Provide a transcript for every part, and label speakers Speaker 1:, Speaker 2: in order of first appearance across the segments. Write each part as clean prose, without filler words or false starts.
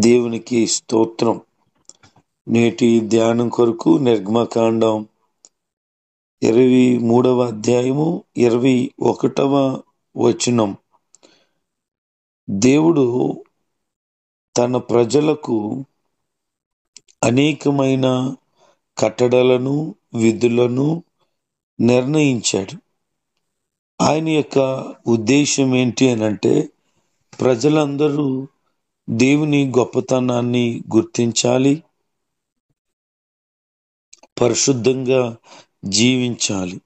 Speaker 1: దేవునికి స్తోత్రం. నేటి ధ్యానం కొరకు నిర్గమకాండం 23వ అధ్యాయము 21వ వచనం. దేవుడు తన ప్రజలకు అనేకమైన కట్టడలను, విధులను నిర్ణయించాడు. ఆయన యొక్క ఉద్దేశం ఏంటి అనంటే, ప్రజలందరూ దేవుని గొప్పతనాన్ని గుర్తించాలి, పరిశుద్ధంగా జీవించాలి.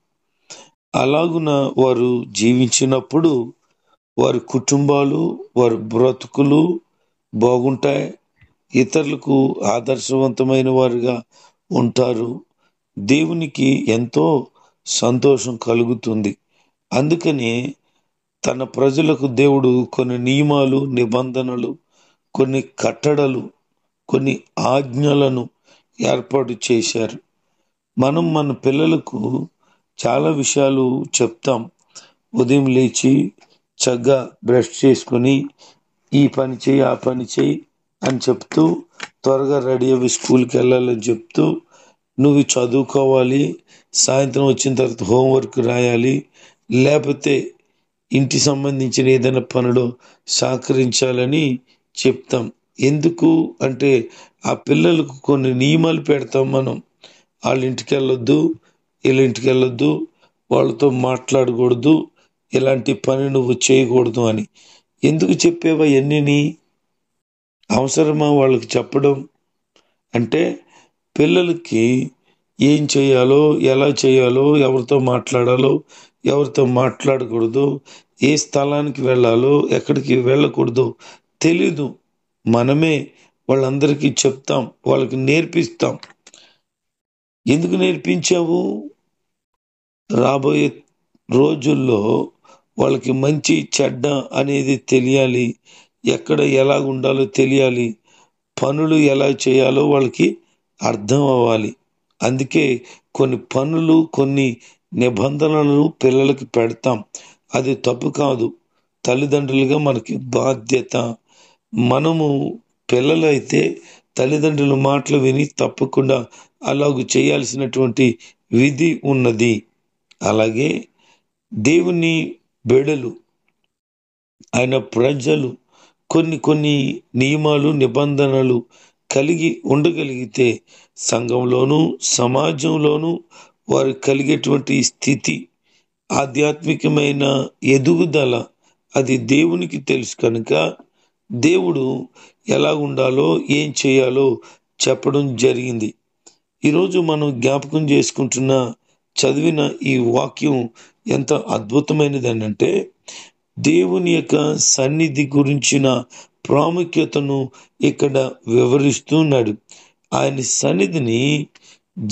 Speaker 1: అలాగున వారు జీవించినప్పుడు వారి కుటుంబాలు, వారి బ్రతుకులు బాగుంటాయి, ఇతరులకు ఆదర్శవంతమైన వారుగా ఉంటారు. దేవునికి ఎంతో సంతోషం కలుగుతుంది. అందుకనే తన ప్రజలకు దేవుడు కొన్ని నియమాలు, నిబంధనలు, కొన్ని కట్టడలు, కొన్ని ఆజ్ఞలను ఏర్పాటు చేశారు. మనం మన పిల్లలకు చాలా విషయాలు చెప్తాం. ఉదయం లేచి చక్కగా బ్రష్ చేసుకుని ఈ పని చేయి, ఆ పని చేయి అని చెప్తూ, త్వరగా రెడీ అయ్యి స్కూల్కి వెళ్ళాలని చెప్తూ, నువ్వు చదువుకోవాలి, సాయంత్రం వచ్చిన తర్వాత హోంవర్క్ రాయాలి, లేకపోతే ఇంటి సంబంధించిన ఏదైనా పనులు సహకరించాలని చెప్తాం. ఎందుకు అంటే ఆ పిల్లలకు కొన్ని నియమాలు పెడతాం మనం. వాళ్ళ ఇంటికి వెళ్ళొద్దు, వీళ్ళ ఇంటికి వెళ్ళొద్దు, వాళ్ళతో మాట్లాడకూడదు, ఇలాంటి పని నువ్వు చేయకూడదు అని. ఎందుకు చెప్పేవా ఎన్ని? అవసరమా వాళ్ళకి చెప్పడం? అంటే పిల్లలకి ఏం చేయాలో, ఎలా చేయాలో, ఎవరితో మాట్లాడాలో, ఎవరితో మాట్లాడకూడదు, ఏ స్థలానికి వెళ్ళాలో, ఎక్కడికి వెళ్ళకూడదు తెలీదు. మనమే వాళ్ళందరికీ చెప్తాం, వాళ్ళకి నేర్పిస్తాం. ఎందుకు నేర్పించావు? రాబోయే రోజుల్లో వాళ్ళకి మంచి చెడ్డ అనేది తెలియాలి, ఎక్కడ ఎలా ఉండాలో తెలియాలి, పనులు ఎలా చేయాలో వాళ్ళకి అర్థం అవ్వాలి. అందుకే కొన్ని పనులు, కొన్ని నిబంధనలను పిల్లలకి పెడతాం. అది తప్పు కాదు. తల్లిదండ్రులుగా మనకి బాధ్యత. మనము పిల్లలైతే తల్లిదండ్రుల మాటలు విని తప్పకుండా అలాగూ చేయాల్సినటువంటి విధి ఉన్నది. అలాగే దేవుని బిడ్డలు, ఆయన ప్రజలు కొన్ని నియమాలు, నిబంధనలు కలిగి ఉండగలిగితే సంఘంలోనూ, సమాజంలోనూ వారు కలిగేటువంటి స్థితి, ఆధ్యాత్మికమైన ఎదుగుదల అది దేవునికి తెలుసు కనుక దేవుడు ఎలా ఉండాలో, ఏం చేయాలో చెప్పడం జరిగింది. ఈరోజు మనం జ్ఞాపకం చేసుకుంటున్న, చదివిన ఈ వాక్యం ఎంత అద్భుతమైనది అంటే, దేవుని యొక్క సన్నిధి గురించిన ప్రాముఖ్యతను ఇక్కడ వివరిస్తున్నాడు. ఆయన సన్నిధిని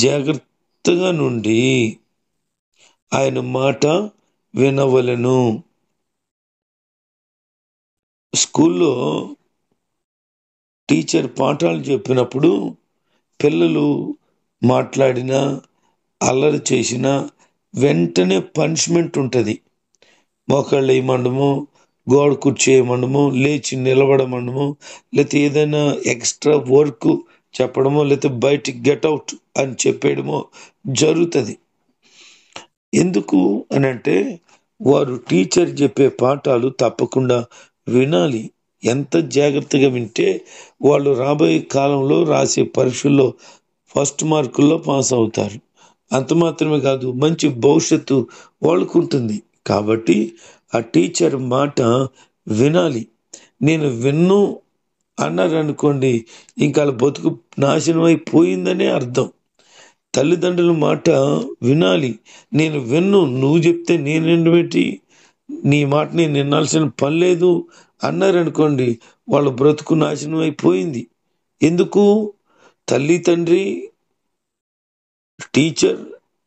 Speaker 1: జాగ్రత్తగా నుండి ఆయన మాట వినవలెను. స్కూల్లో టీచర్ పాఠాలు చెప్పినప్పుడు పిల్లలు మాట్లాడినా, అల్లరి చేసినా వెంటనే పనిష్మెంట్ ఉంటుంది. మోకాళ్ళు వేయమండము, గోడ కూర్చేయమండము, లేచి నిలబడమండము, లేకపోతే ఏదైనా ఎక్స్ట్రా వర్క్ చెప్పడమో, లేకపోతే బయటికి గెట్అవుట్ అని చెప్పేయడమో జరుగుతుంది. ఎందుకు అని అంటే వారు టీచర్ చెప్పే పాఠాలు తప్పకుండా వినాలి. ఎంత జాగ్రత్తగా వింటే వాళ్ళు రాబోయే కాలంలో రాసే పరీక్షల్లో ఫస్ట్ మార్కుల్లో పాస్ అవుతారు. అంత మాత్రమే కాదు, మంచి భవిష్యత్తు వాళ్ళకు ఉంటుంది. కాబట్టి ఆ టీచర్ మాట వినాలి. నేను విన్ను అన్నారనుకోండి, ఇంకా బతుకు నాశనం అయిపోయిందనే అర్థం. తల్లిదండ్రుల మాట వినాలి. నేను విన్ను, నువ్వు చెప్తే నేనేంటి, నీ మాట నేను వినాల్సిన పని లేదు అన్నారనుకోండి, వాళ్ళ బ్రతుకు నాశనం అయిపోయింది. ఎందుకు? తల్లి, తండ్రి, టీచర్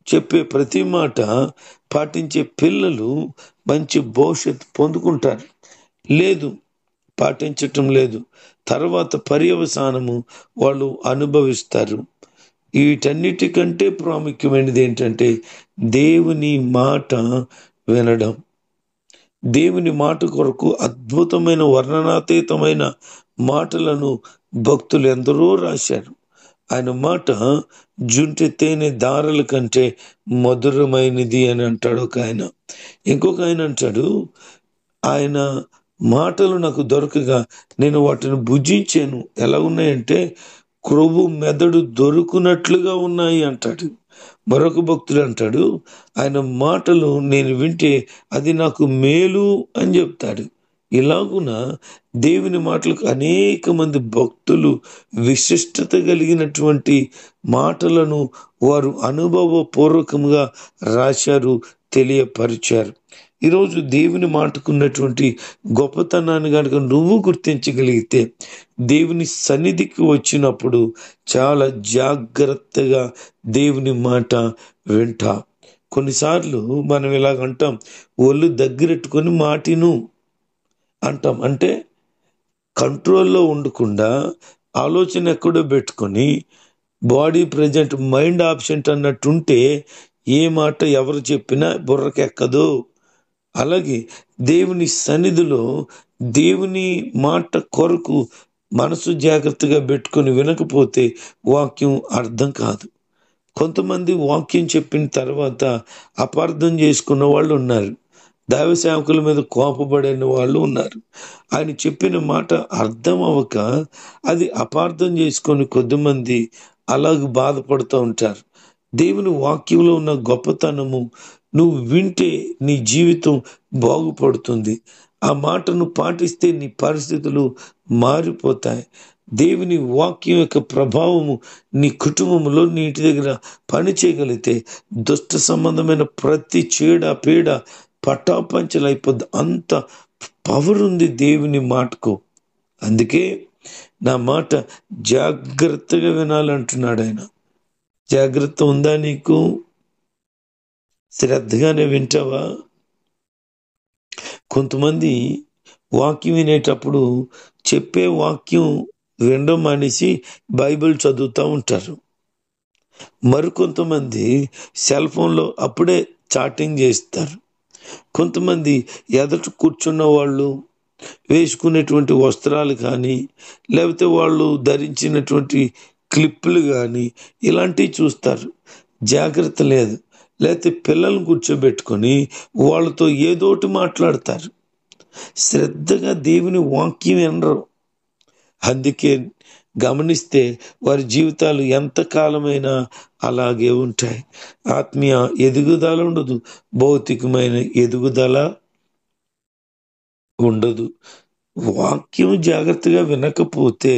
Speaker 1: చెప్పే ప్రతి మాట పాటించే పిల్లలు మంచి భవిష్యత్తు పొందుకుంటారు. లేదు, పాటించటం లేదు, తర్వాత పర్యవసానము వాళ్ళు అనుభవిస్తారు. వీటన్నిటికంటే ప్రాముఖ్యమైనది ఏంటంటే దేవుని మాట వినడం. దేవుని మాట కొరకు అద్భుతమైన వర్ణనాతీతమైన మాటలను భక్తులు ఎందరో రాశారు. ఆయన మాట జుంటి తేనె దారల కంటే మధురమైనది అని అంటాడు ఒక ఆయన. ఇంకొక ఆయన అంటాడు, ఆయన మాటలు నాకు దొరకగా నేను వాటిని భుజించాను. ఎలా ఉన్నాయంటే క్రొవ్వు మెదడు దొరుకునట్లుగా ఉన్నాయి అంటాడు. మరొక భక్తుడు అంటాడు, ఆయన మాటలు నేను వింటే అది నాకు మేలు అని చెప్తాడు. ఇలాగున దేవుని మాటలకు అనేక మంది భక్తులు విశిష్టత కలిగినటువంటి మాటలను వారు అనుభవపూర్వకంగా రాశారు, తెలియపరిచారు. ఈరోజు దేవుని మాటకున్నటువంటి గొప్పతనాన్ని కనుక నువ్వు గుర్తించగలిగితే దేవుని సన్నిధికి వచ్చినప్పుడు చాలా జాగ్రత్తగా దేవుని మాట వింటా. కొన్నిసార్లు మనం ఇలాగంటాం, ఒళ్ళు దగ్గరెట్టుకొని మాటిను అంటాం. అంటే కంట్రోల్లో ఉండకుండా ఆలోచన ఎక్కడో పెట్టుకొని బాడీ ప్రజెంట్ మైండ్ ఆబ్సెంట్ అన్నట్టుంటే ఏ మాట ఎవరు చెప్పినా బుర్రకెక్కదు. అలాగే దేవుని సన్నిధిలో దేవుని మాట కొరకు మనసు జాగ్రత్తగా పెట్టుకొని వినకపోతే వాక్యం అర్థం కాదు. కొంతమంది వాక్యం చెప్పిన తర్వాత అపార్థం చేసుకున్న వాళ్ళు ఉన్నారు. దైవ సేవకుల మీద కోపపడిన వాళ్ళు ఉన్నారు. ఆయన చెప్పిన మాట అర్థం అవ్వక అది అపార్థం చేసుకొని కొద్దిమంది అలాగ బాధపడుతూ ఉంటారు. దేవుని వాక్యంలో ఉన్న గొప్పతనము నువ్వు వింటే నీ జీవితం బాగుపడుతుంది. ఆ మాటను పాటిస్తే నీ పరిస్థితులు మారిపోతాయి. దేవుని వాక్యం యొక్క ప్రభావము నీ కుటుంబంలో నీ ఇంటి దగ్గర పని చేయగలిగితే దుష్ట సంబంధమైన ప్రతి చీడ పీడ పటాపంచలైపోద్ది. అంత పవర్ ఉంది దేవుని మాటకు. అందుకే నా మాట జాగ్రత్తగా వినాలంటున్నాడు ఆయన. జాగ్రత్త ఉందా నీకు? శ్రద్ధగానే వింటావా? కొంతమంది వాక్యం వినేటప్పుడు చెప్పే వాక్యం వినడం మానేసి బైబిల్ చదువుతూ ఉంటారు. మరికొంతమంది సెల్ ఫోన్లో అప్పుడే చాటింగ్ చేస్తారు. కొంతమంది ఎదుట కూర్చున్న వాళ్ళు వేసుకునేటువంటి వస్త్రాలు కానీ, లేకపోతే వాళ్ళు ధరించినటువంటి క్లిప్పులు కానీ ఇలాంటివి చూస్తారు. జాగ్రత్త లేదు. లేకపోతే పిల్లల్ని కూర్చోబెట్టుకొని వాళ్ళతో ఏదోటి మాట్లాడతారు. శ్రద్ధగా దేవుని వాక్యం వినరు. అందుకే గమనిస్తే వారి జీవితాలు ఎంతకాలమైనా అలాగే ఉంటాయి. ఆత్మీయ ఎదుగుదల ఉండదు, భౌతికమైన ఎదుగుదల ఉండదు. వాక్యం జాగ్రత్తగా వినకపోతే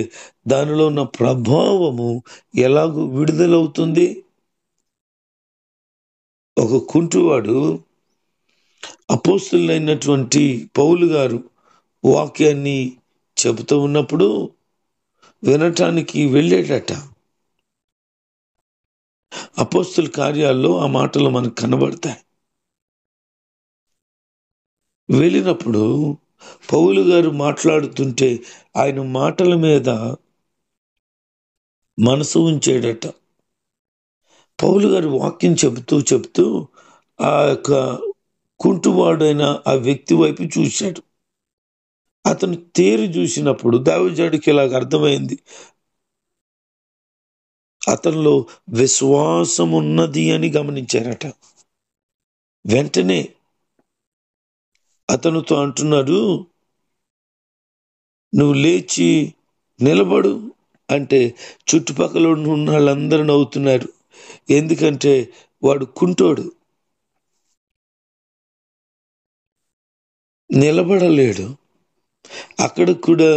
Speaker 1: దానిలో ఉన్న ప్రభావము ఎలాగూ విడుదలవుతుంది. ఒక కుంటివాడు అపోస్తలులైనటువంటి పౌలు గారు వాక్యాన్ని చెబుతూ ఉన్నప్పుడు వినటానికి వెళ్ళేటట. అపోస్తల కార్యాల్లో ఆ మాటలు మనకు కనబడతాయి. వెళ్ళినప్పుడు పౌలు గారు మాట్లాడుతుంటే ఆయన మాటల మీద మనసు ఉంచాడట. పౌలు గారు వాక్యం చెబుతూ ఆ యొక్క కుంటువాడైన ఆ వ్యక్తి వైపు చూశాడు. అతను తేరి చూసినప్పుడు దైవజనుడికి ఇలాగ అర్థమైంది, అతనిలో విశ్వాసం ఉన్నది అని గమనించారట. వెంటనే అతనితో అంటున్నాడు, నువ్వు లేచి నిలబడు అంటే చుట్టుపక్కల ఉన్న వాళ్ళందరూ నవ్వుతున్నారు. ఎందుకంటే వాడు కుంటోడు, నిలబడలేడు. అక్కడ కూడా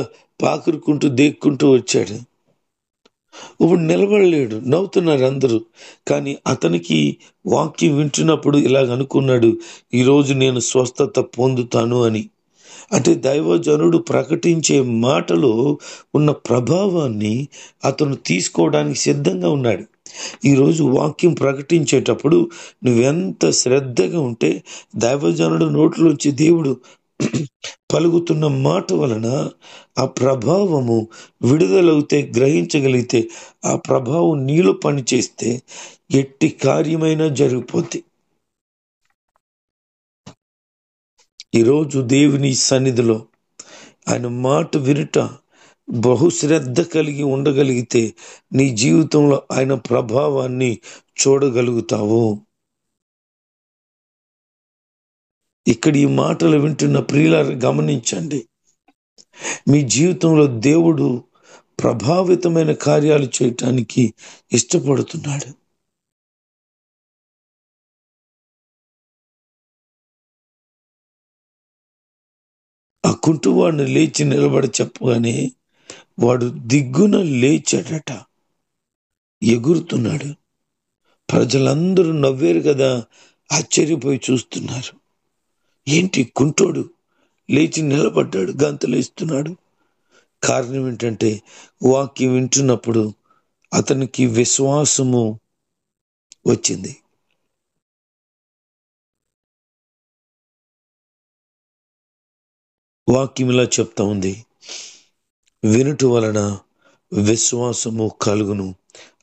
Speaker 1: పాకురుకుంటూ దేక్కుంటూ వచ్చాడు. ఇప్పుడు నిలబడలేడు, నవ్వుతున్నారు అందరూ. కానీ అతనికి వాక్యం వింటున్నప్పుడు ఇలాగ అనుకున్నాడు, ఈరోజు నేను స్వస్థత పొందుతాను అని. అంటే దైవజనుడు ప్రకటించే మాటలో ఉన్న ప్రభావాన్ని అతను తీసుకోవడానికి సిద్ధంగా ఉన్నాడు. ఈరోజు వాక్యం ప్రకటించేటప్పుడు నువ్వెంత శ్రద్ధగా ఉంటే దైవజనుడు నోట్లోంచి దేవుడు పలుకుతున్న మాట వలన ఆ ప్రభావము విడుదలవుతే, గ్రహించగలిగితే, ఆ ప్రభావం నీలో పనిచేస్తే ఎట్టి కార్యమైనా జరిగిపోద్ది. ఈరోజు దేవుని సన్నిధిలో ఆయన మాట వినుట బహుశ్రద్ధ కలిగి ఉండగలిగితే నీ జీవితంలో ఆయన ప్రభావాన్ని చూడగలుగుతావు. ఇక్కడ ఈ మాటలు వింటున్న ప్రియులారా గమనించండి, మీ జీవితంలో దేవుడు ప్రభావితమైన కార్యాలు చేయటానికి ఇష్టపడుతున్నాడు. ఆ కుంటువాడిని లేచి నిలబడి చెప్పగానే వాడు దిగ్గున లేచాడట, ఎగురుతున్నాడు. ప్రజలందరూ నవ్వేరు కదా, ఆశ్చర్యపోయి చూస్తున్నారు. ఏంటి కుంటోడు లేచి నిలబడ్డాడు, గంతలేస్తున్నాడు? కారణం ఏంటంటే వాక్యం వింటున్నప్పుడు అతనికి విశ్వాసము వచ్చింది. వాక్యం ఇలా చెప్తా ఉంది, వినుట వలన విశ్వాసము కలుగును.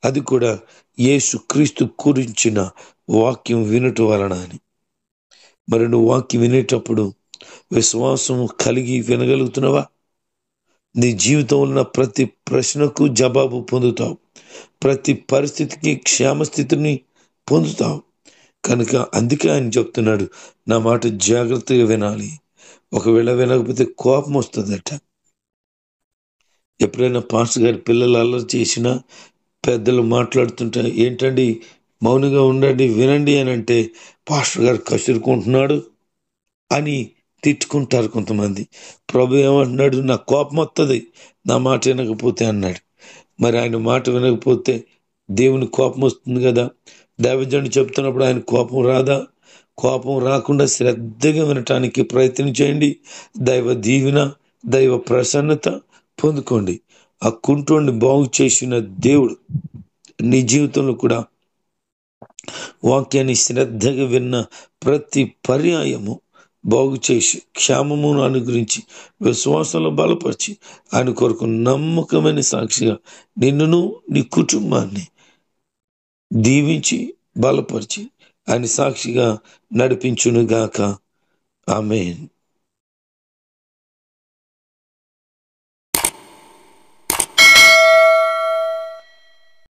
Speaker 1: అది కూడా యేసుక్రీస్తు గురించిన వాక్యం వినుట వలన అని. మరి నువ్వు వాక్యం వినేటప్పుడు విశ్వాసము కలిగి వినగలుగుతున్నావా? నీ జీవితంలో ఉన్న ప్రతి ప్రశ్నకు జవాబు పొందుతావు, ప్రతి పరిస్థితికి క్షేమస్థితిని పొందుతావు. కనుక అందుకే ఆయన చెప్తున్నాడు, నా మాట జాగ్రత్తగా వినాలి. ఒకవేళ వినకపోతే కోపం వస్తుందట. ఎప్పుడైనా పాస్టర్ గారి పిల్లలు అల్లరి చేసినా, పెద్దలు మాట్లాడుతుంటే ఏంటండి మౌనంగా ఉండండి వినండి అని అంటే, పాస్టర్ గారు కసురుకుంటున్నాడు అని తిట్టుకుంటారు కొంతమంది. ప్రభు ఏమంటున్నాడు, నా కోపం వస్తుంది నా మాట వినకపోతే అన్నాడు. మరి ఆయన మాట వినకపోతే దేవుని కోపం వస్తుంది కదా. దైవజనుడు చెప్తున్నప్పుడు ఆయన కోపం రాదా? కోపం రాకుండా శ్రద్ధగా వినటానికి ప్రయత్నం చేయండి. దైవ దీవెన, దైవ ప్రసన్నత పొందుకోండి. ఆ కుంటోడిని బాగు చేసిన దేవుడు నీ జీవితంలో కూడా వాక్యాన్ని శ్రద్ధగా విన్న ప్రతి పర్యాయము బాగు చేసి క్షేమమును అనుగ్రహించి విశ్వాసంలో బలపరిచి ఆయన కొరకు నమ్మకమైన సాక్షిగా నిన్నును నీ కుటుంబాన్ని దీవించి బలపరిచి ఆయన సాక్షిగా నడిపించునుగాక. ఆమేన్.